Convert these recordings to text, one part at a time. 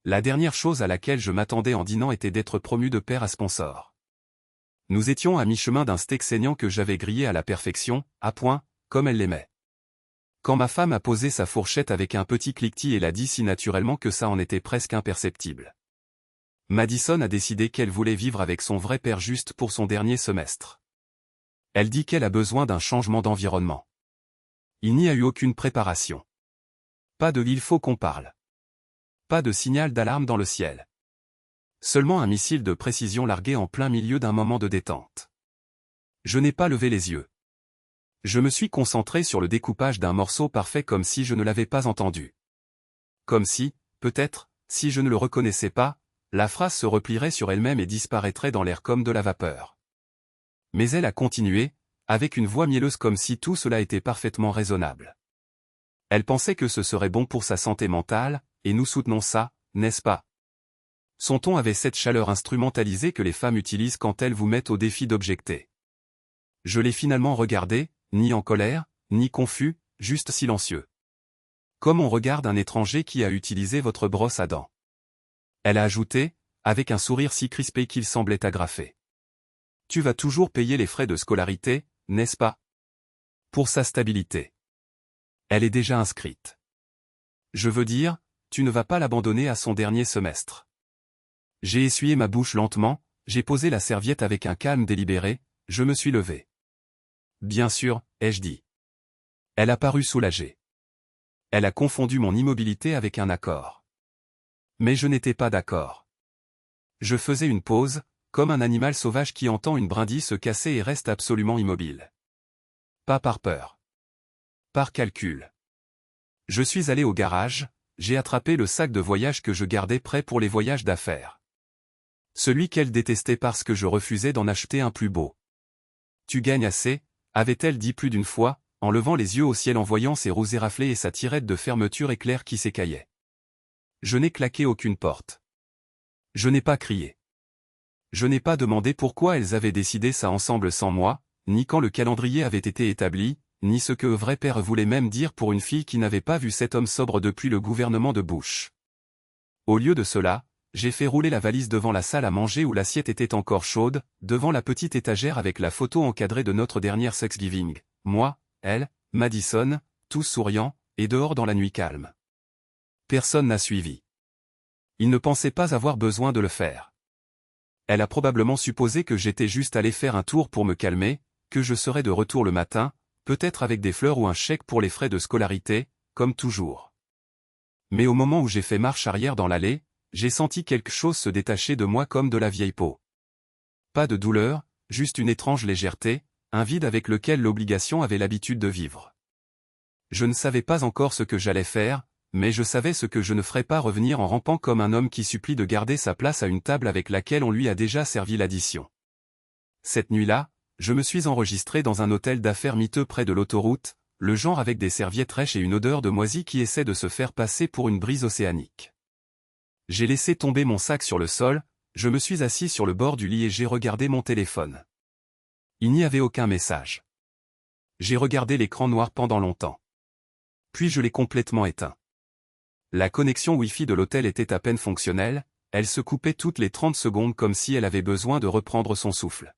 La dernière chose à laquelle je m'attendais en dînant était d'être promu de père à sponsor. Nous étions à mi-chemin d'un steak saignant que j'avais grillé à la perfection, à point, comme elle l'aimait. Quand ma femme a posé sa fourchette avec un petit cliquetis et l'a dit si naturellement que ça en était presque imperceptible. Madison a décidé qu'elle voulait vivre avec son vrai père juste pour son dernier semestre. Elle dit qu'elle a besoin d'un changement d'environnement. Il n'y a eu aucune préparation. Pas de « il faut qu'on parle ». Pas de signal d'alarme dans le ciel. Seulement un missile de précision largué en plein milieu d'un moment de détente. Je n'ai pas levé les yeux. Je me suis concentré sur le découpage d'un morceau parfait comme si je ne l'avais pas entendu. Comme si, peut-être, si je ne le reconnaissais pas, la phrase se replierait sur elle-même et disparaîtrait dans l'air comme de la vapeur. Mais elle a continué, avec une voix mielleuse comme si tout cela était parfaitement raisonnable. Elle pensait que ce serait bon pour sa santé mentale, et nous soutenons ça, n'est-ce pas? Son ton avait cette chaleur instrumentalisée que les femmes utilisent quand elles vous mettent au défi d'objecter. Je l'ai finalement regardé, ni en colère, ni confus, juste silencieux. Comme on regarde un étranger qui a utilisé votre brosse à dents. Elle a ajouté, avec un sourire si crispé qu'il semblait agrafé. Tu vas toujours payer les frais de scolarité, n'est-ce pas? Pour sa stabilité. Elle est déjà inscrite. Je veux dire, tu ne vas pas l'abandonner à son dernier semestre. J'ai essuyé ma bouche lentement, j'ai posé la serviette avec un calme délibéré, je me suis levé. Bien sûr, ai-je dit. Elle a paru soulagée. Elle a confondu mon immobilité avec un accord. Mais je n'étais pas d'accord. Je faisais une pause, comme un animal sauvage qui entend une brindille se casser et reste absolument immobile. Pas par peur. Par calcul. Je suis allé au garage, j'ai attrapé le sac de voyage que je gardais prêt pour les voyages d'affaires. Celui qu'elle détestait parce que je refusais d'en acheter un plus beau. Tu gagnes assez, avait-elle dit plus d'une fois, en levant les yeux au ciel en voyant ses roues éraflées et sa tirette de fermeture éclair qui s'écaillait. Je n'ai claqué aucune porte. Je n'ai pas crié. Je n'ai pas demandé pourquoi elles avaient décidé ça ensemble sans moi, ni quand le calendrier avait été établi, ni ce que vrai père voulait même dire pour une fille qui n'avait pas vu cet homme sobre depuis le gouvernement de Bush. Au lieu de cela, j'ai fait rouler la valise devant la salle à manger où l'assiette était encore chaude, devant la petite étagère avec la photo encadrée de notre dernière Thanksgiving, moi, elle, Madison, tous souriants, et dehors dans la nuit calme. Personne n'a suivi. Il ne pensait pas avoir besoin de le faire. Elle a probablement supposé que j'étais juste allé faire un tour pour me calmer, que je serais de retour le matin, peut-être avec des fleurs ou un chèque pour les frais de scolarité, comme toujours. Mais au moment où j'ai fait marche arrière dans l'allée, j'ai senti quelque chose se détacher de moi comme de la vieille peau. Pas de douleur, juste une étrange légèreté, un vide avec lequel l'obligation avait l'habitude de vivre. Je ne savais pas encore ce que j'allais faire, mais je savais ce que je ne ferais pas revenir en rampant comme un homme qui supplie de garder sa place à une table avec laquelle on lui a déjà servi l'addition. Cette nuit-là, je me suis enregistré dans un hôtel d'affaires miteux près de l'autoroute, le genre avec des serviettes rêches et une odeur de moisi qui essaie de se faire passer pour une brise océanique. J'ai laissé tomber mon sac sur le sol, je me suis assis sur le bord du lit et j'ai regardé mon téléphone. Il n'y avait aucun message. J'ai regardé l'écran noir pendant longtemps. Puis je l'ai complètement éteint. La connexion Wi-Fi de l'hôtel était à peine fonctionnelle, elle se coupait toutes les 30 secondes comme si elle avait besoin de reprendre son souffle.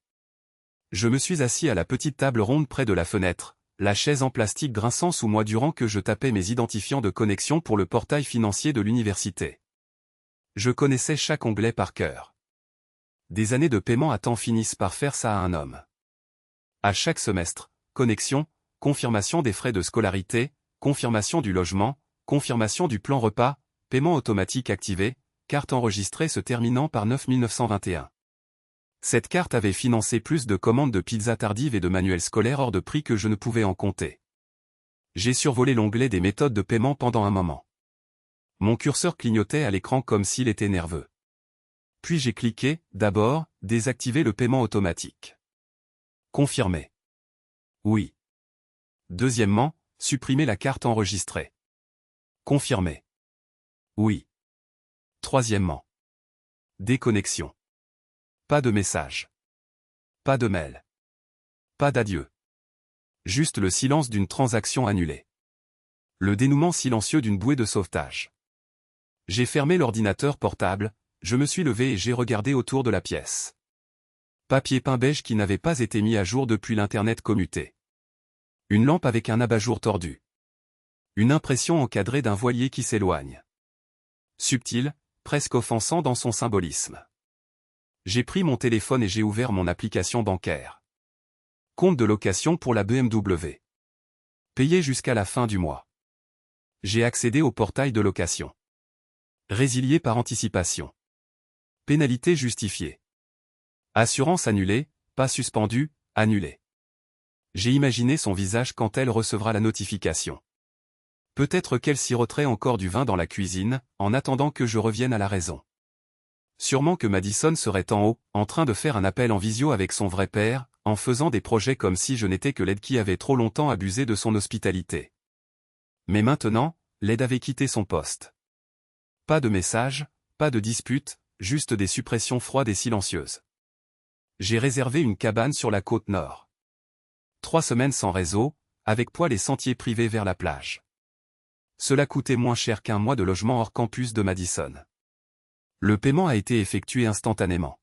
Je me suis assis à la petite table ronde près de la fenêtre, la chaise en plastique grinçant sous moi durant que je tapais mes identifiants de connexion pour le portail financier de l'université. Je connaissais chaque onglet par cœur. Des années de paiement à temps finissent par faire ça à un homme. À chaque semestre, connexion, confirmation des frais de scolarité, confirmation du logement, confirmation du plan repas, paiement automatique activé, carte enregistrée se terminant par 9921. Cette carte avait financé plus de commandes de pizzas tardives et de manuels scolaires hors de prix que je ne pouvais en compter. J'ai survolé l'onglet des méthodes de paiement pendant un moment. Mon curseur clignotait à l'écran comme s'il était nerveux. Puis j'ai cliqué, d'abord, désactiver le paiement automatique. Confirmer. Oui. Deuxièmement, supprimer la carte enregistrée. Confirmer. Oui. Troisièmement. Déconnexion. Pas de message. Pas de mail. Pas d'adieu. Juste le silence d'une transaction annulée. Le dénouement silencieux d'une bouée de sauvetage. J'ai fermé l'ordinateur portable, je me suis levé et j'ai regardé autour de la pièce. Papier peint beige qui n'avait pas été mis à jour depuis l'internet commuté. Une lampe avec un abat-jour tordu. Une impression encadrée d'un voilier qui s'éloigne. Subtil, presque offensant dans son symbolisme. J'ai pris mon téléphone et j'ai ouvert mon application bancaire. Compte de location pour la BMW. Payé jusqu'à la fin du mois. J'ai accédé au portail de location. Résilié par anticipation. Pénalité justifiée. Assurance annulée, pas suspendue, annulée. J'ai imaginé son visage quand elle recevra la notification. Peut-être qu'elle siroterait encore du vin dans la cuisine, en attendant que je revienne à la raison. Sûrement que Madison serait en haut, en train de faire un appel en visio avec son vrai père, en faisant des projets comme si je n'étais que l'aide qui avait trop longtemps abusé de son hospitalité. Mais maintenant, l'aide avait quitté son poste. Pas de message, pas de dispute, juste des suppressions froides et silencieuses. J'ai réservé une cabane sur la côte nord. 3 semaines sans réseau, avec poil et sentiers privés vers la plage. Cela coûtait moins cher qu'un mois de logement hors campus de Madison. Le paiement a été effectué instantanément.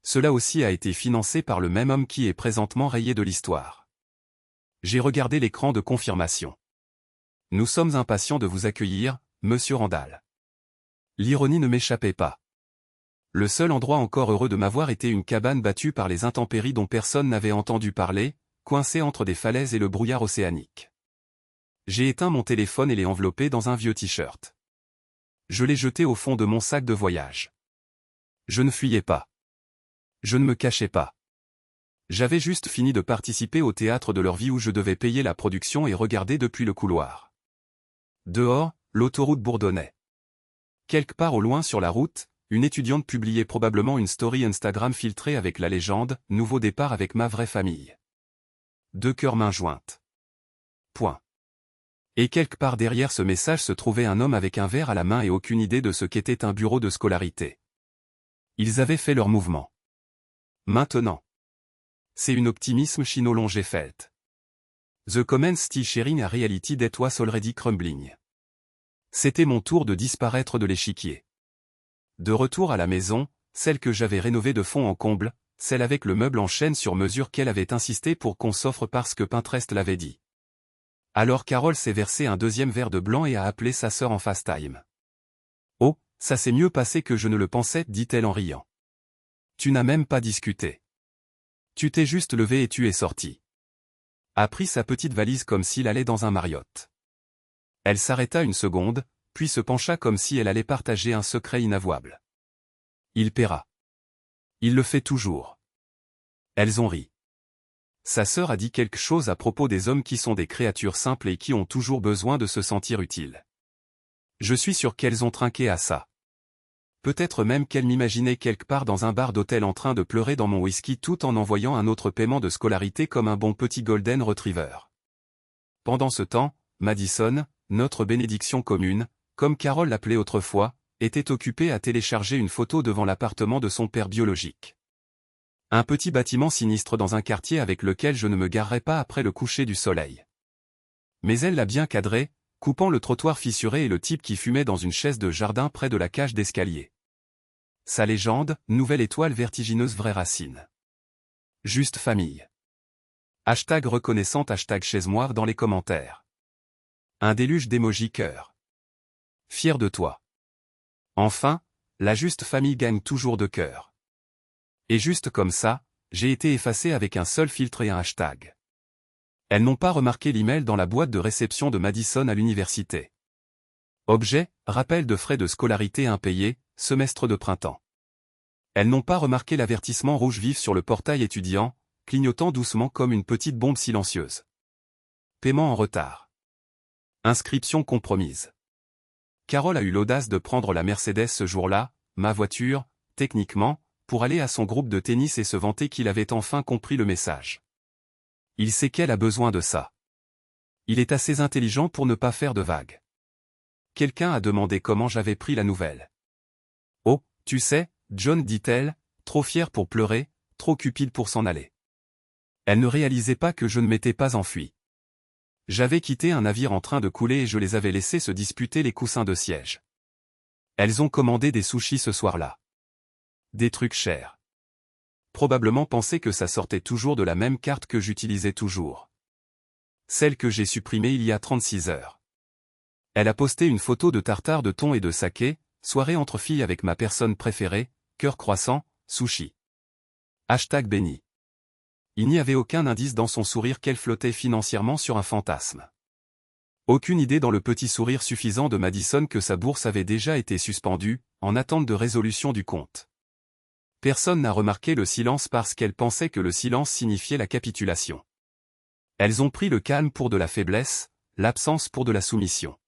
Cela aussi a été financé par le même homme qui est présentement rayé de l'histoire. J'ai regardé l'écran de confirmation. Nous sommes impatients de vous accueillir, Monsieur Randall. L'ironie ne m'échappait pas. Le seul endroit encore heureux de m'avoir été une cabane battue par les intempéries dont personne n'avait entendu parler, coincée entre des falaises et le brouillard océanique. J'ai éteint mon téléphone et l'ai enveloppé dans un vieux t-shirt. Je l'ai jeté au fond de mon sac de voyage. Je ne fuyais pas. Je ne me cachais pas. J'avais juste fini de participer au théâtre de leur vie où je devais payer la production et regarder depuis le couloir. Dehors, l'autoroute bourdonnait. Quelque part au loin sur la route, une étudiante publiait probablement une story Instagram filtrée avec la légende « Nouveau départ avec ma vraie famille ». 2 cœurs mains jointes. Point. Et quelque part derrière ce message se trouvait un homme avec un verre à la main et aucune idée de ce qu'était un bureau de scolarité. Ils avaient fait leur mouvement. Maintenant. C'est un optimisme chino-longé-felt. The commence still sharing a reality that was already crumbling. C'était mon tour de disparaître de l'échiquier. De retour à la maison, celle que j'avais rénovée de fond en comble, celle avec le meuble en chêne sur mesure qu'elle avait insisté pour qu'on s'offre parce que Pinterest l'avait dit. Alors Carole s'est versé un 2e verre de blanc et a appelé sa sœur en FaceTime. « Oh, ça s'est mieux passé que je ne le pensais, dit-elle en riant. Tu n'as même pas discuté. Tu t'es juste levé et tu es sorti. » A pris sa petite valise comme s'il allait dans un Marriott. Elle s'arrêta une seconde, puis se pencha comme si elle allait partager un secret inavouable. Il paiera. Il le fait toujours. Elles ont ri. Sa sœur a dit quelque chose à propos des hommes qui sont des créatures simples et qui ont toujours besoin de se sentir utiles. Je suis sûr qu'elles ont trinqué à ça. Peut-être même qu'elles m'imaginaient quelque part dans un bar d'hôtel en train de pleurer dans mon whisky tout en envoyant un autre paiement de scolarité comme un bon petit golden retriever. Pendant ce temps, Madison, notre bénédiction commune, comme Carole l'appelait autrefois, était occupée à télécharger une photo devant l'appartement de son père biologique. Un petit bâtiment sinistre dans un quartier avec lequel je ne me garerai pas après le coucher du soleil. Mais elle l'a bien cadré, coupant le trottoir fissuré et le type qui fumait dans une chaise de jardin près de la cage d'escalier. Sa légende, nouvelle étoile vertigineuse vraie racine. Juste famille. Hashtag reconnaissante hashtag chaise-moi dans les commentaires. Un déluge d'émojis cœur. Fier de toi. Enfin, la juste famille gagne toujours de cœur. Et juste comme ça, j'ai été effacé avec un seul filtre et un hashtag. Elles n'ont pas remarqué l'email dans la boîte de réception de Madison à l'université. Objet, rappel de frais de scolarité impayés, semestre de printemps. Elles n'ont pas remarqué l'avertissement rouge vif sur le portail étudiant, clignotant doucement comme une petite bombe silencieuse. Paiement en retard. Inscription compromise. Carole a eu l'audace de prendre la Mercedes ce jour-là, ma voiture, techniquement, pour aller à son groupe de tennis et se vanter qu'il avait enfin compris le message. Il sait qu'elle a besoin de ça. Il est assez intelligent pour ne pas faire de vagues. Quelqu'un a demandé comment j'avais pris la nouvelle. « Oh, tu sais, John, dit-elle, trop fière pour pleurer, trop cupide pour s'en aller. » Elle ne réalisait pas que je ne m'étais pas enfui. J'avais quitté un navire en train de couler et je les avais laissés se disputer les coussins de siège. Elles ont commandé des sushis ce soir-là. Des trucs chers. Probablement pensaient que ça sortait toujours de la même carte que j'utilisais toujours. Celle que j'ai supprimée il y a 36 heures. Elle a posté une photo de tartare de thon et de saké, soirée entre filles avec ma personne préférée, cœur croissant, sushi. Hashtag béni. Il n'y avait aucun indice dans son sourire qu'elle flottait financièrement sur un fantasme. Aucune idée dans le petit sourire suffisant de Madison que sa bourse avait déjà été suspendue, en attente de résolution du compte. Personne n'a remarqué le silence parce qu'elle pensait que le silence signifiait la capitulation. Elles ont pris le calme pour de la faiblesse, l'absence pour de la soumission.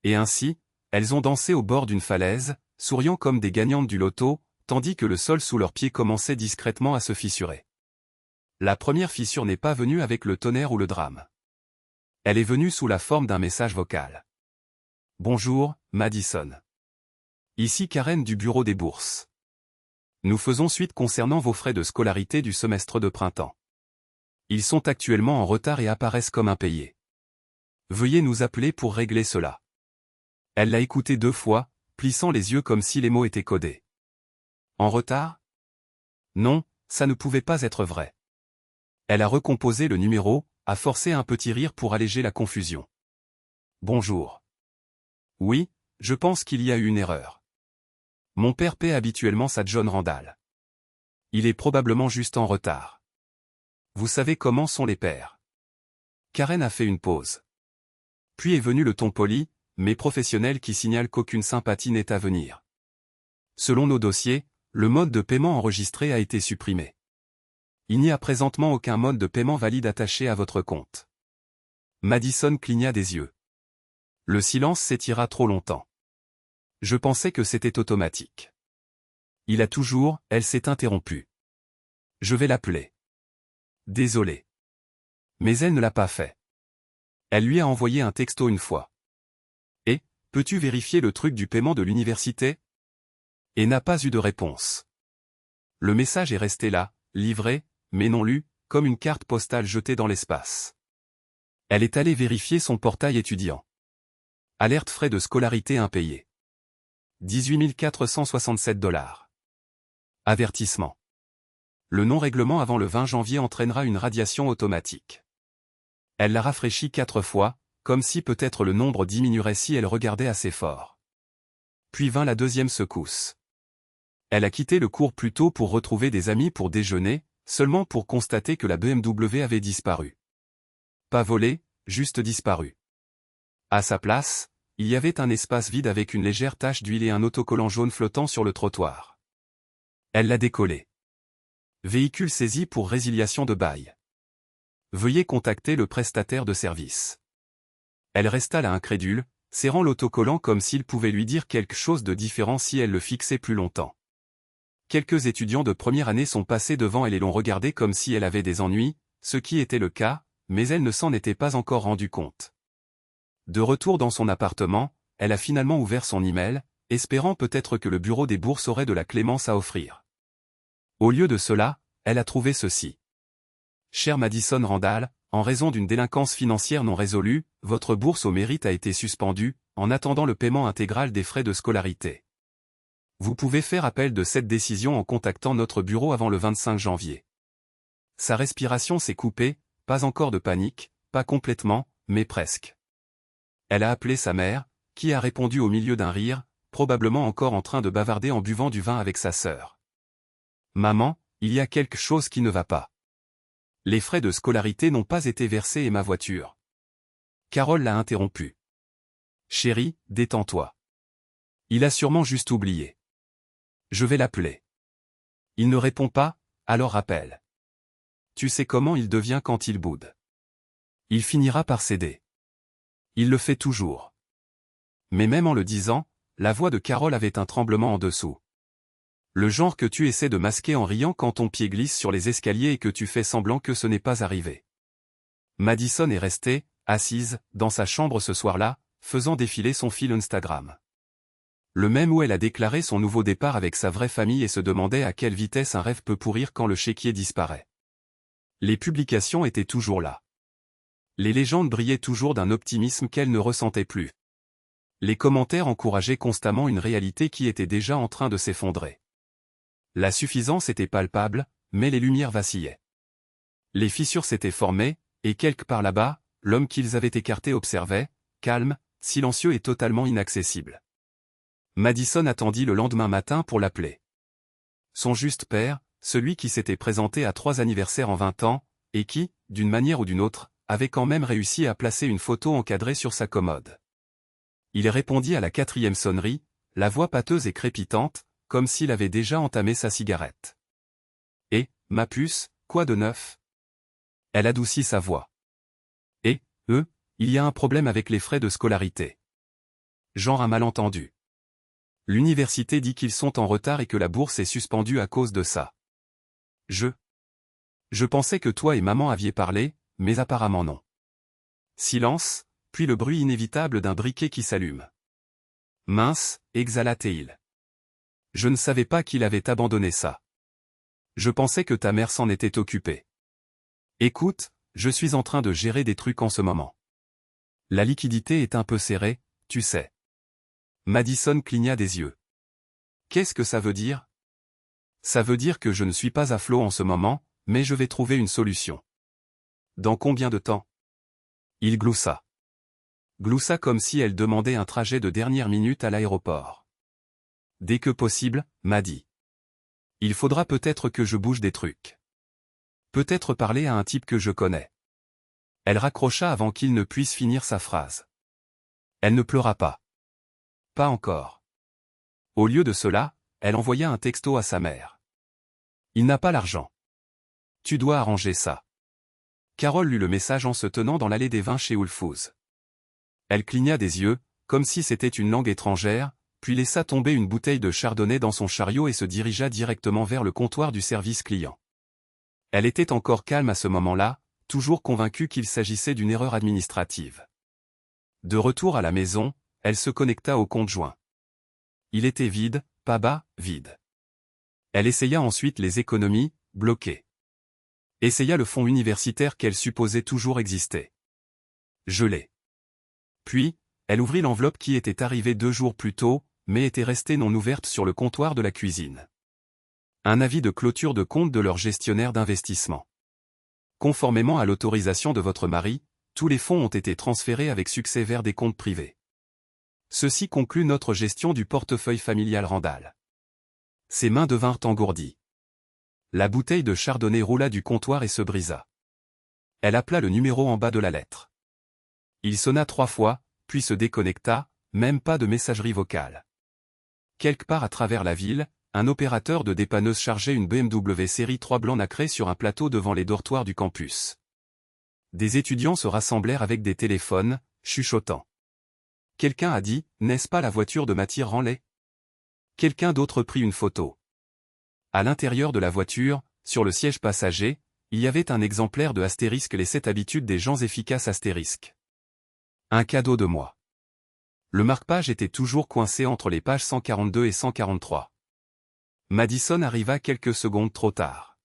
Et ainsi, elles ont dansé au bord d'une falaise, souriant comme des gagnantes du loto, tandis que le sol sous leurs pieds commençait discrètement à se fissurer. La première fissure n'est pas venue avec le tonnerre ou le drame. Elle est venue sous la forme d'un message vocal. Bonjour, Madison. Ici Karen du bureau des bourses. Nous faisons suite concernant vos frais de scolarité du semestre de printemps. Ils sont actuellement en retard et apparaissent comme impayés. Veuillez nous appeler pour régler cela. Elle l'a écouté 2 fois, plissant les yeux comme si les mots étaient codés. En retard? Non, ça ne pouvait pas être vrai. Elle a recomposé le numéro, a forcé un petit rire pour alléger la confusion. Bonjour. Oui, je pense qu'il y a eu une erreur. Mon père paie habituellement sa John Randall. Il est probablement juste en retard. Vous savez comment sont les pères. Karen a fait une pause. Puis est venu le ton poli, mais professionnel qui signale qu'aucune sympathie n'est à venir. Selon nos dossiers, le mode de paiement enregistré a été supprimé. Il n'y a présentement aucun mode de paiement valide attaché à votre compte. Madison cligna des yeux. Le silence s'étira trop longtemps. Je pensais que c'était automatique. Elle s'est interrompue. Je vais l'appeler. Désolé. Mais elle ne l'a pas fait. Elle lui a envoyé un texto une fois. Et, peux-tu vérifier le truc du paiement de l'université? Et n'a pas eu de réponse. Le message est resté là, livré, mais non lu, comme une carte postale jetée dans l'espace. Elle est allée vérifier son portail étudiant. Alerte frais de scolarité impayés. 18 467 $. Avertissement. Le non-règlement avant le 20 janvier entraînera une radiation automatique. Elle l'a rafraîchi 4 fois, comme si peut-être le nombre diminuerait si elle regardait assez fort. Puis vint la deuxième secousse. Elle a quitté le cours plus tôt pour retrouver des amis pour déjeuner, seulement pour constater que la BMW avait disparu. Pas volé, juste disparu. À sa place, il y avait un espace vide avec une légère tache d'huile et un autocollant jaune flottant sur le trottoir. Elle l'a décollé. Véhicule saisi pour résiliation de bail. Veuillez contacter le prestataire de service. Elle resta là incrédule, serrant l'autocollant comme s'il pouvait lui dire quelque chose de différent si elle le fixait plus longtemps. Quelques étudiants de première année sont passés devant elle et l'ont regardée comme si elle avait des ennuis, ce qui était le cas, mais elle ne s'en était pas encore rendu compte. De retour dans son appartement, elle a finalement ouvert son email, espérant peut-être que le bureau des bourses aurait de la clémence à offrir. Au lieu de cela, elle a trouvé ceci. Cher Madison Randall, en raison d'une délinquance financière non résolue, votre bourse au mérite a été suspendue, en attendant le paiement intégral des frais de scolarité. Vous pouvez faire appel de cette décision en contactant notre bureau avant le 25 janvier. Sa respiration s'est coupée, pas encore de panique, pas complètement, mais presque. Elle a appelé sa mère, qui a répondu au milieu d'un rire, probablement encore en train de bavarder en buvant du vin avec sa sœur. Maman, il y a quelque chose qui ne va pas. Les frais de scolarité n'ont pas été versés et ma voiture. Carole l'a interrompu. Chérie, détends-toi. Il a sûrement juste oublié. Je vais l'appeler. Il ne répond pas, alors rappelle. Tu sais comment il devient quand il boude. Il finira par céder. Il le fait toujours. Mais même en le disant, la voix de Carole avait un tremblement en dessous. Le genre que tu essaies de masquer en riant quand ton pied glisse sur les escaliers et que tu fais semblant que ce n'est pas arrivé. Madison est restée, assise, dans sa chambre ce soir-là, faisant défiler son fil Instagram. Le même où elle a déclaré son nouveau départ avec sa vraie famille et se demandait à quelle vitesse un rêve peut pourrir quand le chéquier disparaît. Les publications étaient toujours là. Les légendes brillaient toujours d'un optimisme qu'elle ne ressentait plus. Les commentaires encourageaient constamment une réalité qui était déjà en train de s'effondrer. La suffisance était palpable, mais les lumières vacillaient. Les fissures s'étaient formées, et quelque part là-bas, l'homme qu'ils avaient écarté observait, calme, silencieux et totalement inaccessible. Madison attendit le lendemain matin pour l'appeler. Son juste père, celui qui s'était présenté à 3 anniversaires en 20 ans, et qui, d'une manière ou d'une autre, avait quand même réussi à placer une photo encadrée sur sa commode. Il répondit à la 4e sonnerie, la voix pâteuse et crépitante, comme s'il avait déjà entamé sa cigarette. « Et, ma puce, quoi de neuf ?» Elle adoucit sa voix. « Et, il y a un problème avec les frais de scolarité. Genre un malentendu. L'université dit qu'ils sont en retard et que la bourse est suspendue à cause de ça. Je pensais que toi et maman aviez parlé, mais apparemment non. » Silence, puis le bruit inévitable d'un briquet qui s'allume. « Mince, » exhala Théil. « Je ne savais pas qu'il avait abandonné ça. Je pensais que ta mère s'en était occupée. Écoute, je suis en train de gérer des trucs en ce moment. La liquidité est un peu serrée, tu sais. » Madison cligna des yeux. « Qu'est-ce que ça veut dire ? » « Ça veut dire que je ne suis pas à flot en ce moment, mais je vais trouver une solution. » « Dans combien de temps ? » Il gloussa. Gloussa comme si elle demandait un trajet de dernière minute à l'aéroport. « Dès que possible, m'a dit. Il faudra peut-être que je bouge des trucs. Peut-être parler à un type que je connais. » Elle raccrocha avant qu'il ne puisse finir sa phrase. Elle ne pleura pas. Pas encore. Au lieu de cela, elle envoya un texto à sa mère. « Il n'a pas l'argent. Tu dois arranger ça. » Carole lut le message en se tenant dans l'allée des vins chez Whole Foods. Elle cligna des yeux, comme si c'était une langue étrangère, puis laissa tomber une bouteille de chardonnay dans son chariot et se dirigea directement vers le comptoir du service client. Elle était encore calme à ce moment-là, toujours convaincue qu'il s'agissait d'une erreur administrative. De retour à la maison, elle se connecta au compte joint. Il était vide, pas bas, vide. Elle essaya ensuite les économies, bloquées. Essaya le fonds universitaire qu'elle supposait toujours exister. Gelé. Puis, elle ouvrit l'enveloppe qui était arrivée 2 jours plus tôt, mais était restée non ouverte sur le comptoir de la cuisine. Un avis de clôture de compte de leur gestionnaire d'investissement. Conformément à l'autorisation de votre mari, tous les fonds ont été transférés avec succès vers des comptes privés. Ceci conclut notre gestion du portefeuille familial Randall. Ses mains devinrent engourdies. La bouteille de chardonnay roula du comptoir et se brisa. Elle appela le numéro en bas de la lettre. Il sonna 3 fois, puis se déconnecta, même pas de messagerie vocale. Quelque part à travers la ville, un opérateur de dépanneuse chargeait une BMW série 3 blanc nacré sur un plateau devant les dortoirs du campus. Des étudiants se rassemblèrent avec des téléphones, chuchotant. Quelqu'un a dit, « N'est-ce pas la voiture de Mathieu Ranley ?» Quelqu'un d'autre prit une photo. À l'intérieur de la voiture, sur le siège passager, il y avait un exemplaire de Astérisque les 7 habitudes des gens efficaces Astérisque. Un cadeau de moi. Le marque-page était toujours coincé entre les pages 142 et 143. Madison arriva quelques secondes trop tard.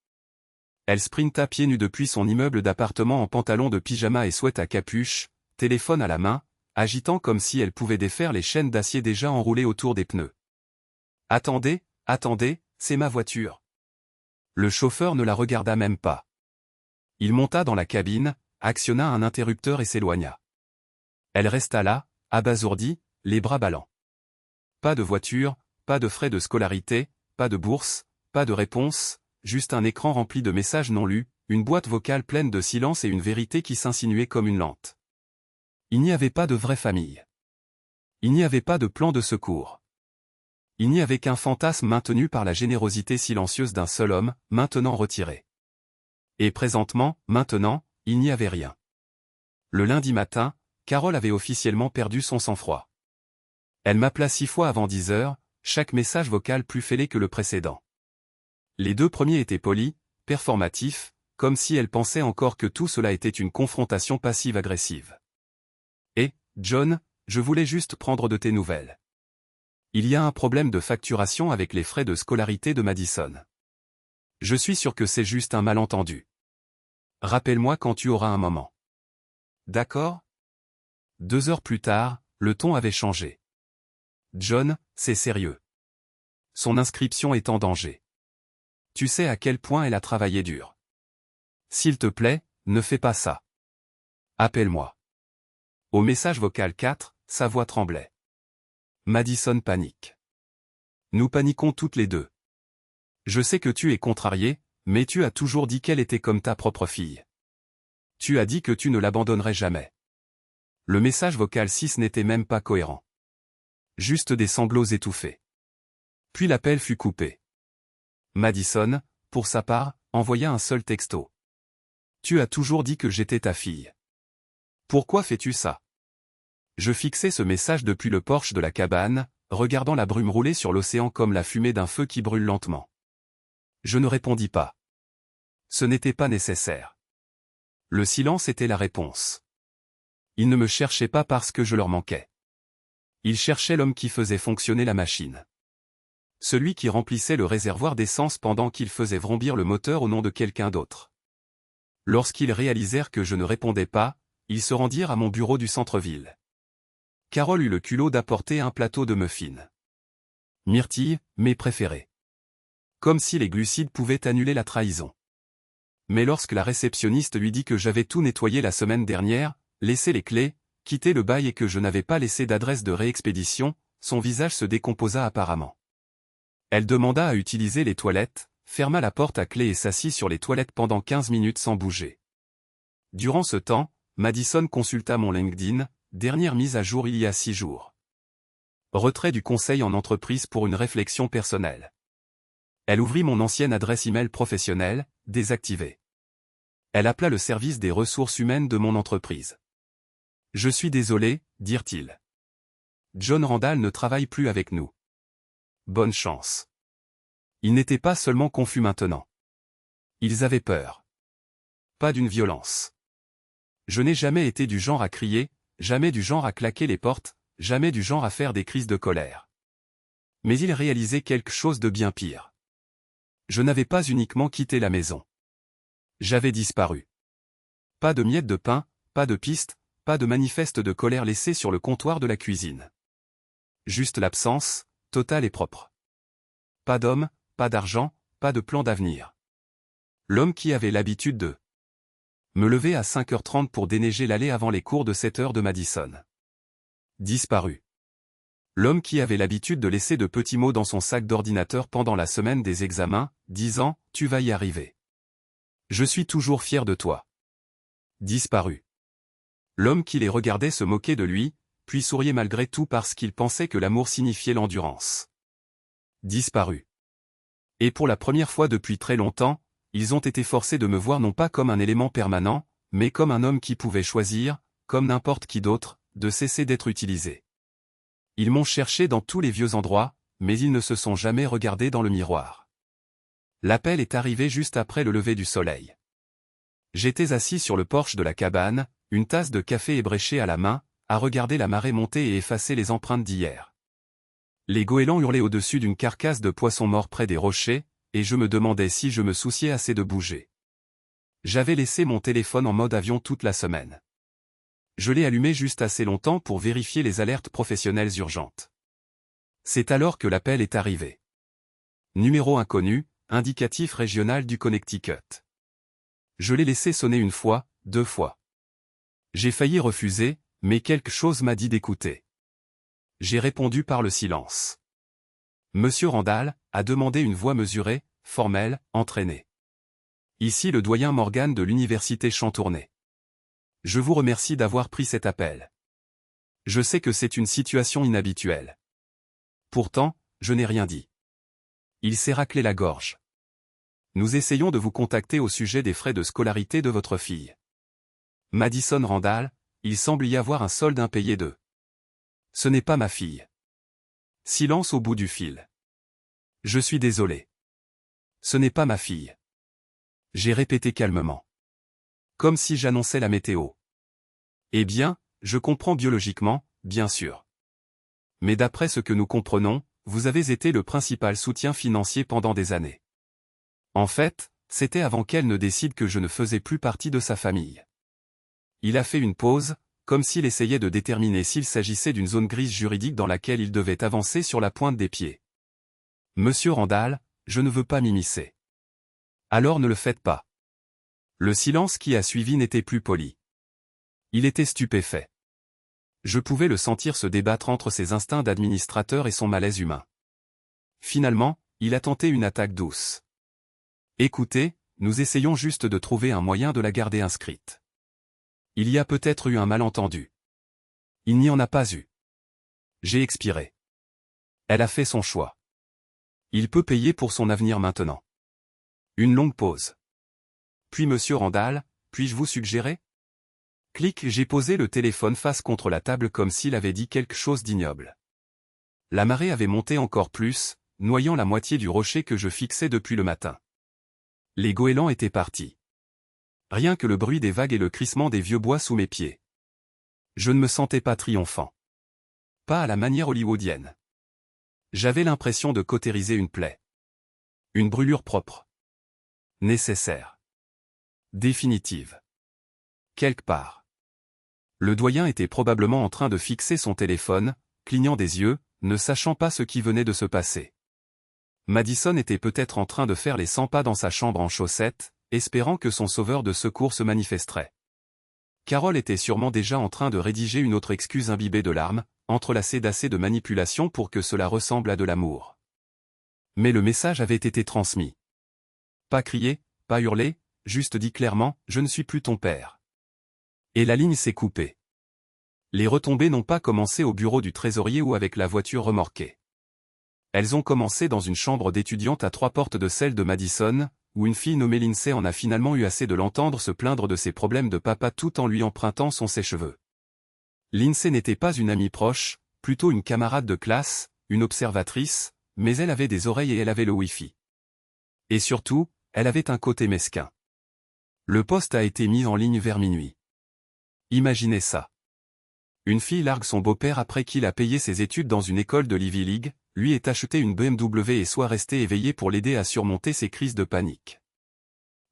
Elle sprinta pieds nus depuis son immeuble d'appartement en pantalon de pyjama et sweat à capuche, téléphone à la main, agitant comme si elle pouvait défaire les chaînes d'acier déjà enroulées autour des pneus. « Attendez, attendez, c'est ma voiture. » Le chauffeur ne la regarda même pas. Il monta dans la cabine, actionna un interrupteur et s'éloigna. Elle resta là, abasourdie, les bras ballants. Pas de voiture, pas de frais de scolarité, pas de bourse, pas de réponse, juste un écran rempli de messages non lus, une boîte vocale pleine de silence et une vérité qui s'insinuait comme une lente. Il n'y avait pas de vraie famille. Il n'y avait pas de plan de secours. Il n'y avait qu'un fantasme maintenu par la générosité silencieuse d'un seul homme, maintenant retiré. Et présentement, maintenant, il n'y avait rien. Le lundi matin, Carole avait officiellement perdu son sang-froid. Elle m'appela 6 fois avant 10 heures, chaque message vocal plus fêlé que le précédent. Les 2 premiers étaient polis, performatifs, comme si elle pensait encore que tout cela était une confrontation passive-agressive. « Et, John, je voulais juste prendre de tes nouvelles. Il y a un problème de facturation avec les frais de scolarité de Madison. Je suis sûr que c'est juste un malentendu. Rappelle-moi quand tu auras un moment. D'accord ? » 2 heures plus tard, le ton avait changé. John, c'est sérieux. Son inscription est en danger. Tu sais à quel point elle a travaillé dur. S'il te plaît, ne fais pas ça. Appelle-moi. Au message vocal 4, sa voix tremblait. Madison panique. Nous paniquons toutes les deux. Je sais que tu es contrarié, mais tu as toujours dit qu'elle était comme ta propre fille. Tu as dit que tu ne l'abandonnerais jamais. Le message vocal 6 n'était même pas cohérent. Juste des sanglots étouffés. Puis l'appel fut coupé. Madison, pour sa part, envoya un seul texto. Tu as toujours dit que j'étais ta fille. Pourquoi fais-tu ça? Je fixais ce message depuis le porche de la cabane, regardant la brume rouler sur l'océan comme la fumée d'un feu qui brûle lentement. Je ne répondis pas. Ce n'était pas nécessaire. Le silence était la réponse. Ils ne me cherchaient pas parce que je leur manquais. Ils cherchaient l'homme qui faisait fonctionner la machine. Celui qui remplissait le réservoir d'essence pendant qu'il faisait vrombir le moteur au nom de quelqu'un d'autre. Lorsqu'ils réalisèrent que je ne répondais pas, ils se rendirent à mon bureau du centre-ville. Carole eut le culot d'apporter un plateau de muffins. Myrtilles, mes préférés. Comme si les glucides pouvaient annuler la trahison. Mais lorsque la réceptionniste lui dit que j'avais tout nettoyé la semaine dernière, laissé les clés, quitté le bail et que je n'avais pas laissé d'adresse de réexpédition, son visage se décomposa apparemment. Elle demanda à utiliser les toilettes, ferma la porte à clé et s'assit sur les toilettes pendant 15 minutes sans bouger. Durant ce temps, Madison consulta mon LinkedIn, dernière mise à jour il y a 6 jours. Retrait du conseil en entreprise pour une réflexion personnelle. Elle ouvrit mon ancienne adresse email professionnelle, désactivée. Elle appela le service des ressources humaines de mon entreprise. Je suis désolé, dirent-ils. John Randall ne travaille plus avec nous. Bonne chance. Ils n'étaient pas seulement confus maintenant. Ils avaient peur. Pas d'une violence. Je n'ai jamais été du genre à crier, jamais du genre à claquer les portes, jamais du genre à faire des crises de colère. Mais ils réalisaient quelque chose de bien pire. Je n'avais pas uniquement quitté la maison. J'avais disparu. Pas de miettes de pain, pas de piste, pas de manifeste de colère laissé sur le comptoir de la cuisine. Juste l'absence, totale et propre. Pas d'homme, pas d'argent, pas de plan d'avenir. L'homme qui avait l'habitude de me lever à 5h30 pour déneiger l'allée avant les cours de 7h de Madison. Disparu. L'homme qui avait l'habitude de laisser de petits mots dans son sac d'ordinateur pendant la semaine des examens, disant « Tu vas y arriver. Je suis toujours fier de toi. » Disparu. L'homme qui les regardait se moquait de lui, puis souriait malgré tout parce qu'il pensait que l'amour signifiait l'endurance. Disparu. Et pour la première fois depuis très longtemps, ils ont été forcés de me voir non pas comme un élément permanent, mais comme un homme qui pouvait choisir, comme n'importe qui d'autre, de cesser d'être utilisé. Ils m'ont cherché dans tous les vieux endroits, mais ils ne se sont jamais regardés dans le miroir. L'appel est arrivé juste après le lever du soleil. J'étais assis sur le porche de la cabane, une tasse de café ébréchée à la main, à regarder la marée monter et effacer les empreintes d'hier. Les goélands hurlaient au-dessus d'une carcasse de poisson mort près des rochers, et je me demandais si je me souciais assez de bouger. J'avais laissé mon téléphone en mode avion toute la semaine. Je l'ai allumé juste assez longtemps pour vérifier les alertes professionnelles urgentes. C'est alors que l'appel est arrivé. Numéro inconnu, indicatif régional du Connecticut. Je l'ai laissé sonner une fois, 2 fois. J'ai failli refuser, mais quelque chose m'a dit d'écouter. J'ai répondu par le silence. Monsieur Randall, a demandé une voix mesurée, formelle, entraînée. Ici le doyen Morgan de l'université Chantournay. Je vous remercie d'avoir pris cet appel. Je sais que c'est une situation inhabituelle. Pourtant, je n'ai rien dit. Il s'est raclé la gorge. Nous essayons de vous contacter au sujet des frais de scolarité de votre fille. Madison Randall, il semble y avoir un solde impayé de. Ce n'est pas ma fille. Silence au bout du fil. Je suis désolé. Ce n'est pas ma fille. J'ai répété calmement. Comme si j'annonçais la météo. Eh bien, je comprends biologiquement, bien sûr. Mais d'après ce que nous comprenons, vous avez été le principal soutien financier pendant des années. En fait, c'était avant qu'elle ne décide que je ne faisais plus partie de sa famille. Il a fait une pause, comme s'il essayait de déterminer s'il s'agissait d'une zone grise juridique dans laquelle il devait avancer sur la pointe des pieds. « Monsieur Randall, je ne veux pas m'immiscer. »« Alors ne le faites pas. » Le silence qui a suivi n'était plus poli. Il était stupéfait. Je pouvais le sentir se débattre entre ses instincts d'administrateur et son malaise humain. Finalement, il a tenté une attaque douce. « Écoutez, nous essayons juste de trouver un moyen de la garder inscrite. Il y a peut-être eu un malentendu. » Il n'y en a pas eu. J'ai expiré. Elle a fait son choix. Il peut payer pour son avenir maintenant. Une longue pause. Puis Monsieur Randall, puis-je vous suggérer? Clic, j'ai posé le téléphone face contre la table comme s'il avait dit quelque chose d'ignoble. La marée avait monté encore plus, noyant la moitié du rocher que je fixais depuis le matin. Les goélands étaient partis. Rien que le bruit des vagues et le crissement des vieux bois sous mes pieds. Je ne me sentais pas triomphant. Pas à la manière hollywoodienne. J'avais l'impression de cautériser une plaie. Une brûlure propre. Nécessaire. Définitive. Quelque part. Le doyen était probablement en train de fixer son téléphone, clignant des yeux, ne sachant pas ce qui venait de se passer. Madison était peut-être en train de faire les 100 pas dans sa chambre en chaussettes, espérant que son sauveur de secours se manifesterait. Carol était sûrement déjà en train de rédiger une autre excuse imbibée de larmes, entrelacée d'assez de manipulation pour que cela ressemble à de l'amour. Mais le message avait été transmis. Pas crié, pas hurlé, juste dit clairement « Je ne suis plus ton père ». Et la ligne s'est coupée. Les retombées n'ont pas commencé au bureau du trésorier ou avec la voiture remorquée. Elles ont commencé dans une chambre d'étudiante à 3 portes de celle de Madison, où une fille nommée Lindsay en a finalement eu assez de l'entendre se plaindre de ses problèmes de papa tout en lui empruntant son sèche-cheveux. Lindsay n'était pas une amie proche, plutôt une camarade de classe, une observatrice, mais elle avait des oreilles et elle avait le Wi-Fi. Et surtout, elle avait un côté mesquin. Le poste a été mis en ligne vers minuit. Imaginez ça. Une fille largue son beau-père après qu'il a payé ses études dans une école de l'Ivy League, lui est acheté une BMW et soit resté éveillé pour l'aider à surmonter ses crises de panique.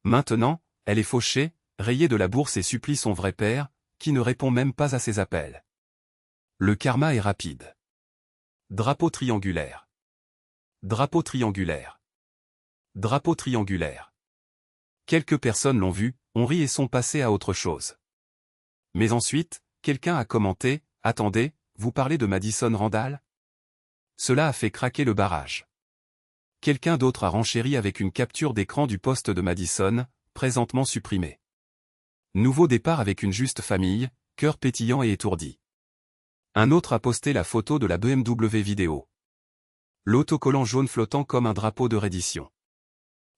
Maintenant, elle est fauchée, rayée de la bourse et supplie son vrai père, qui ne répond même pas à ses appels. Le karma est rapide. Drapeau triangulaire. Drapeau triangulaire. Drapeau triangulaire. Quelques personnes l'ont vu, ont ri et sont passées à autre chose. Mais ensuite, quelqu'un a commenté « Attendez, vous parlez de Madison Randall ?» Cela a fait craquer le barrage. Quelqu'un d'autre a renchéri avec une capture d'écran du poste de Madison, présentement supprimé. Nouveau départ avec une juste famille, cœur pétillant et étourdi. Un autre a posté la photo de la BMW vidéo. L'autocollant jaune flottant comme un drapeau de reddition.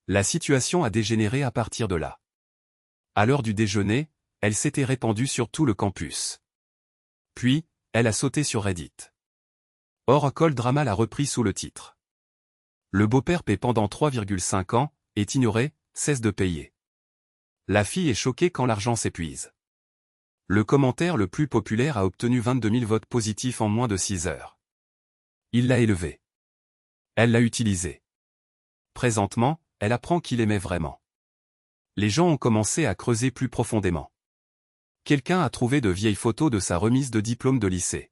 La situation a dégénéré à partir de là. À l'heure du déjeuner, elle s'était répandue sur tout le campus. Puis, elle a sauté sur Reddit. Oracle Drama l'a repris sous le titre. Le beau-père paie pendant 3,5 ans, est ignoré, cesse de payer. La fille est choquée quand l'argent s'épuise. Le commentaire le plus populaire a obtenu 22 000 votes positifs en moins de 6 heures. Il l'a élevé. Elle l'a utilisé. Présentement, elle apprend qu'il aimait vraiment. Les gens ont commencé à creuser plus profondément. Quelqu'un a trouvé de vieilles photos de sa remise de diplôme de lycée.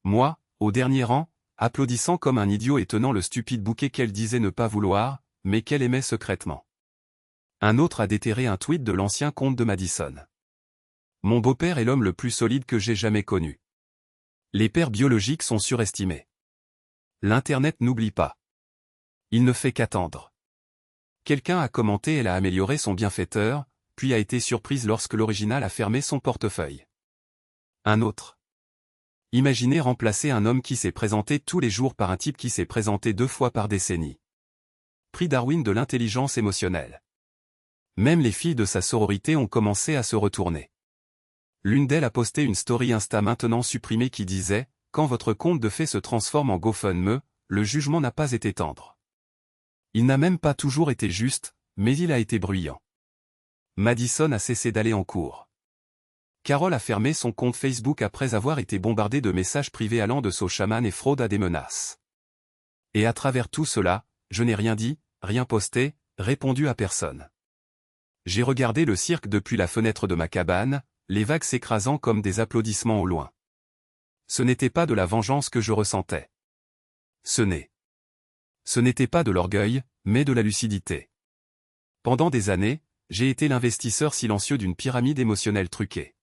Moi, au dernier rang, applaudissant comme un idiot et tenant le stupide bouquet qu'elle disait ne pas vouloir, mais qu'elle aimait secrètement. Un autre a déterré un tweet de l'ancien comte de Madison. Mon beau-père est l'homme le plus solide que j'ai jamais connu. Les pères biologiques sont surestimés. L'Internet n'oublie pas. Il ne fait qu'attendre. Quelqu'un a commenté elle a amélioré son bienfaiteur, puis a été surprise lorsque l'original a fermé son portefeuille. Un autre. Imaginez remplacer un homme qui s'est présenté tous les jours par un type qui s'est présenté 2 fois par décennie. Prix Darwin de l'intelligence émotionnelle. Même les filles de sa sororité ont commencé à se retourner. L'une d'elles a posté une story Insta maintenant supprimée qui disait « Quand votre compte de fait se transforme en GoFundMe, le jugement n'a pas été tendre. Il n'a même pas toujours été juste, mais il a été bruyant. » Madison a cessé d'aller en cours. Carol a fermé son compte Facebook après avoir été bombardée de messages privés allant de saut chaman et fraude à des menaces. Et à travers tout cela, je n'ai rien dit, rien posté, répondu à personne. J'ai regardé le cirque depuis la fenêtre de ma cabane, les vagues s'écrasant comme des applaudissements au loin. Ce n'était pas de la vengeance que je ressentais. Ce n'était pas de l'orgueil, mais de la lucidité. Pendant des années, j'ai été l'investisseur silencieux d'une pyramide émotionnelle truquée.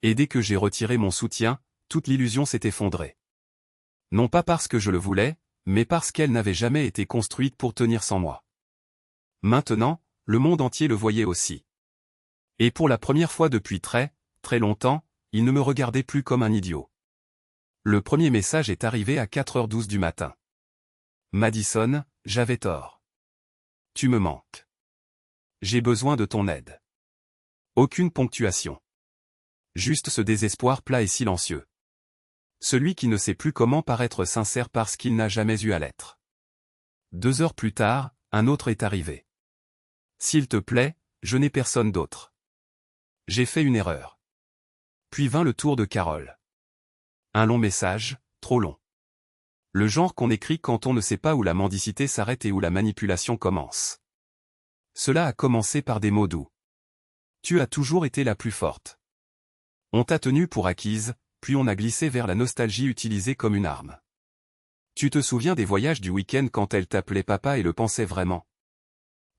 Et dès que j'ai retiré mon soutien, toute l'illusion s'est effondrée. Non pas parce que je le voulais, mais parce qu'elle n'avait jamais été construite pour tenir sans moi. Maintenant, le monde entier le voyait aussi. Et pour la première fois depuis très, très longtemps, il ne me regardait plus comme un idiot. Le premier message est arrivé à 4h12 du matin. Madison, j'avais tort. Tu me manques. J'ai besoin de ton aide. Aucune ponctuation. Juste ce désespoir plat et silencieux. Celui qui ne sait plus comment paraître sincère parce qu'il n'a jamais eu à l'être. 2 heures plus tard, un autre est arrivé. S'il te plaît, je n'ai personne d'autre. J'ai fait une erreur. Puis vint le tour de Carole. Un long message, trop long. Le genre qu'on écrit quand on ne sait pas où la mendicité s'arrête et où la manipulation commence. Cela a commencé par des mots doux. Tu as toujours été la plus forte. On t'a tenue pour acquise, puis on a glissé vers la nostalgie utilisée comme une arme. Tu te souviens des voyages du week-end quand elle t'appelait papa et le pensait vraiment?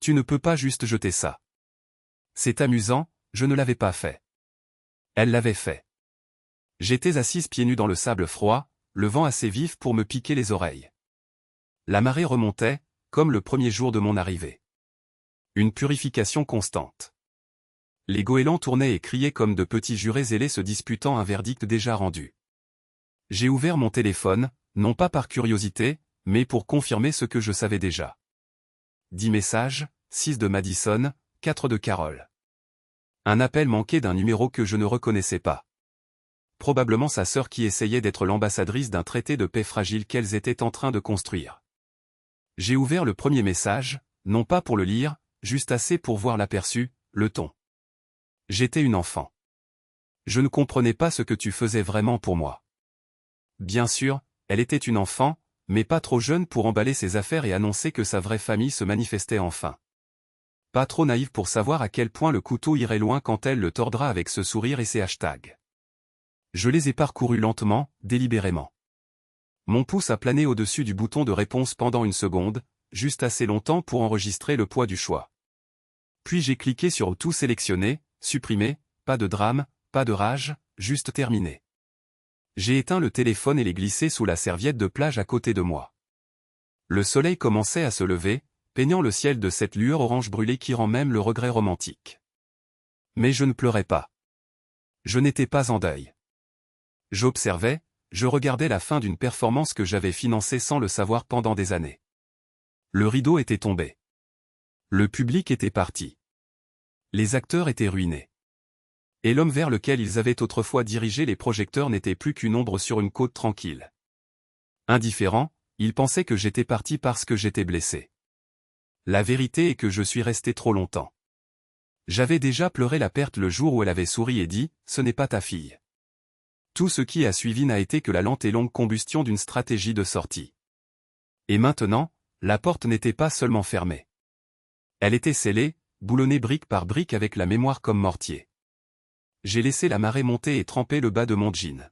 Tu ne peux pas juste jeter ça. C'est amusant, je ne l'avais pas fait. Elle l'avait fait. J'étais assise pieds nus dans le sable froid, le vent assez vif pour me piquer les oreilles. La marée remontait, comme le premier jour de mon arrivée. Une purification constante. Les goélands tournaient et criaient comme de petits jurés zélés se disputant un verdict déjà rendu. J'ai ouvert mon téléphone, non pas par curiosité, mais pour confirmer ce que je savais déjà. 10 messages, 6 de Madison, 4 de Carole. Un appel manqué d'un numéro que je ne reconnaissais pas. Probablement sa sœur qui essayait d'être l'ambassadrice d'un traité de paix fragile qu'elles étaient en train de construire. J'ai ouvert le premier message, non pas pour le lire, juste assez pour voir l'aperçu, le ton. J'étais une enfant. Je ne comprenais pas ce que tu faisais vraiment pour moi. Bien sûr, elle était une enfant, mais pas trop jeune pour emballer ses affaires et annoncer que sa vraie famille se manifestait enfin. Pas trop naïve pour savoir à quel point le couteau irait loin quand elle le tordra avec ce sourire et ses hashtags. Je les ai parcourus lentement, délibérément. Mon pouce a plané au-dessus du bouton de réponse pendant une seconde, juste assez longtemps pour enregistrer le poids du choix. Puis j'ai cliqué sur tout sélectionner, supprimer, pas de drame, pas de rage, juste terminer. J'ai éteint le téléphone et l'ai glissé sous la serviette de plage à côté de moi. Le soleil commençait à se lever, peignant le ciel de cette lueur orange brûlée qui rend même le regret romantique. Mais je ne pleurais pas. Je n'étais pas en deuil. J'observais, je regardais la fin d'une performance que j'avais financée sans le savoir pendant des années. Le rideau était tombé. Le public était parti. Les acteurs étaient ruinés. Et l'homme vers lequel ils avaient autrefois dirigé les projecteurs n'était plus qu'une ombre sur une côte tranquille. Indifférent, il pensait que j'étais parti parce que j'étais blessé. La vérité est que je suis resté trop longtemps. J'avais déjà pleuré la perte le jour où elle avait souri et dit « Ce n'est pas ta fille ». Tout ce qui a suivi n'a été que la lente et longue combustion d'une stratégie de sortie. Et maintenant, la porte n'était pas seulement fermée. Elle était scellée, boulonnée brique par brique avec la mémoire comme mortier. J'ai laissé la marée monter et tremper le bas de mon jean.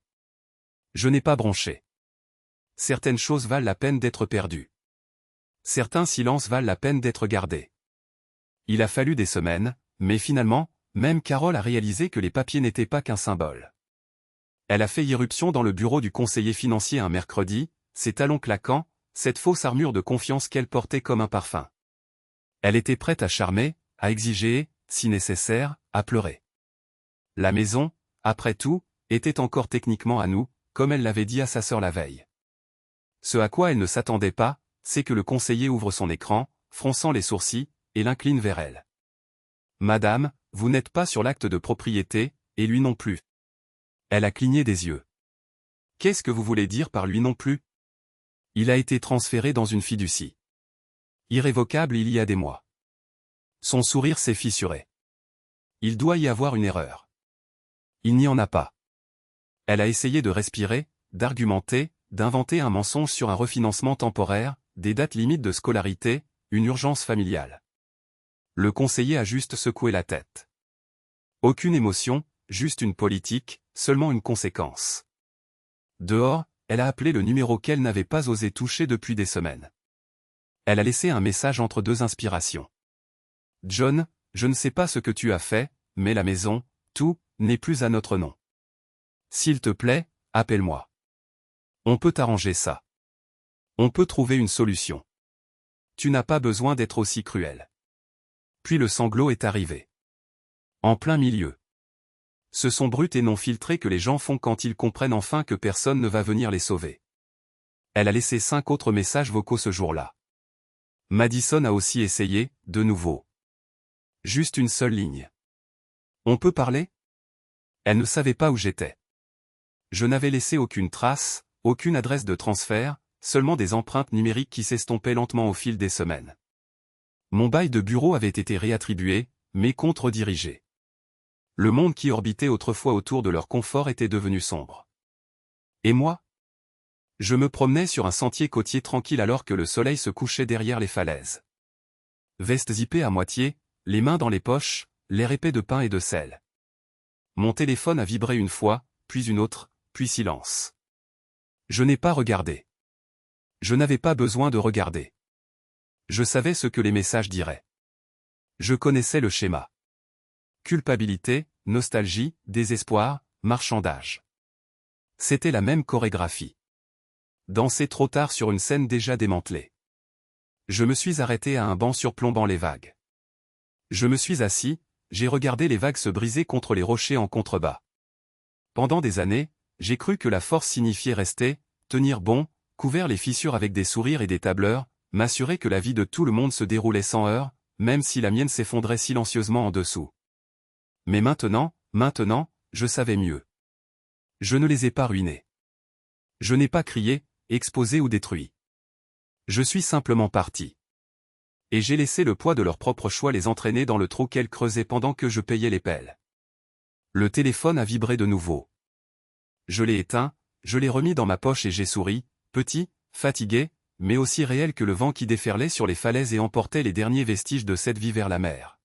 Je n'ai pas bronché. Certaines choses valent la peine d'être perdues. Certains silences valent la peine d'être gardés. Il a fallu des semaines, mais finalement, même Carole a réalisé que les papiers n'étaient pas qu'un symbole. Elle a fait irruption dans le bureau du conseiller financier un mercredi, ses talons claquants, cette fausse armure de confiance qu'elle portait comme un parfum. Elle était prête à charmer, à exiger, si nécessaire, à pleurer. La maison, après tout, était encore techniquement à nous, comme elle l'avait dit à sa sœur la veille. Ce à quoi elle ne s'attendait pas, c'est que le conseiller ouvre son écran, fronçant les sourcils, et l'incline vers elle. « Madame, vous n'êtes pas sur l'acte de propriété, et lui non plus. » Elle a cligné des yeux. « Qu'est-ce que vous voulez dire par lui non plus ?» Il a été transféré dans une fiducie. Irrévocable il y a des mois. Son sourire s'est fissuré. Il doit y avoir une erreur. Il n'y en a pas. Elle a essayé de respirer, d'argumenter, d'inventer un mensonge sur un refinancement temporaire, des dates limites de scolarité, une urgence familiale. Le conseiller a juste secoué la tête. Aucune émotion, juste une politique, seulement une conséquence. Dehors, elle a appelé le numéro qu'elle n'avait pas osé toucher depuis des semaines. Elle a laissé un message entre deux inspirations. John, je ne sais pas ce que tu as fait, mais la maison, tout, n'est plus à notre nom. S'il te plaît, appelle-moi. On peut arranger ça. On peut trouver une solution. Tu n'as pas besoin d'être aussi cruel. Puis le sanglot est arrivé. En plein milieu. Ce son brut et non filtré que les gens font quand ils comprennent enfin que personne ne va venir les sauver. Elle a laissé 5 autres messages vocaux ce jour-là. Madison a aussi essayé, de nouveau. Juste une seule ligne. On peut parler? Elle ne savait pas où j'étais. Je n'avais laissé aucune trace, aucune adresse de transfert, seulement des empreintes numériques qui s'estompaient lentement au fil des semaines. Mon bail de bureau avait été réattribué, mes comptes redirigés. Le monde qui orbitait autrefois autour de leur confort était devenu sombre. Et moi? Je me promenais sur un sentier côtier tranquille alors que le soleil se couchait derrière les falaises. Veste zippée à moitié, les mains dans les poches, l'air épais de pain et de sel. Mon téléphone a vibré une fois, puis une autre, puis silence. Je n'ai pas regardé. Je n'avais pas besoin de regarder. Je savais ce que les messages diraient. Je connaissais le schéma. Culpabilité, nostalgie, désespoir, marchandage. C'était la même chorégraphie. Danser trop tard sur une scène déjà démantelée. Je me suis arrêté à un banc surplombant les vagues. Je me suis assis, j'ai regardé les vagues se briser contre les rochers en contrebas. Pendant des années, j'ai cru que la force signifiait rester, tenir bon, couvert les fissures avec des sourires et des tableurs, m'assurer que la vie de tout le monde se déroulait sans heurts, même si la mienne s'effondrait silencieusement en dessous. Mais maintenant, je savais mieux. Je ne les ai pas ruinés. Je n'ai pas crié, exposé ou détruit. Je suis simplement parti. Et j'ai laissé le poids de leur propre choix les entraîner dans le trou qu'elles creusaient pendant que je payais les pelles. Le téléphone a vibré de nouveau. Je l'ai éteint, je l'ai remis dans ma poche et j'ai souri, petit, fatigué, mais aussi réel que le vent qui déferlait sur les falaises et emportait les derniers vestiges de cette vie vers la mer.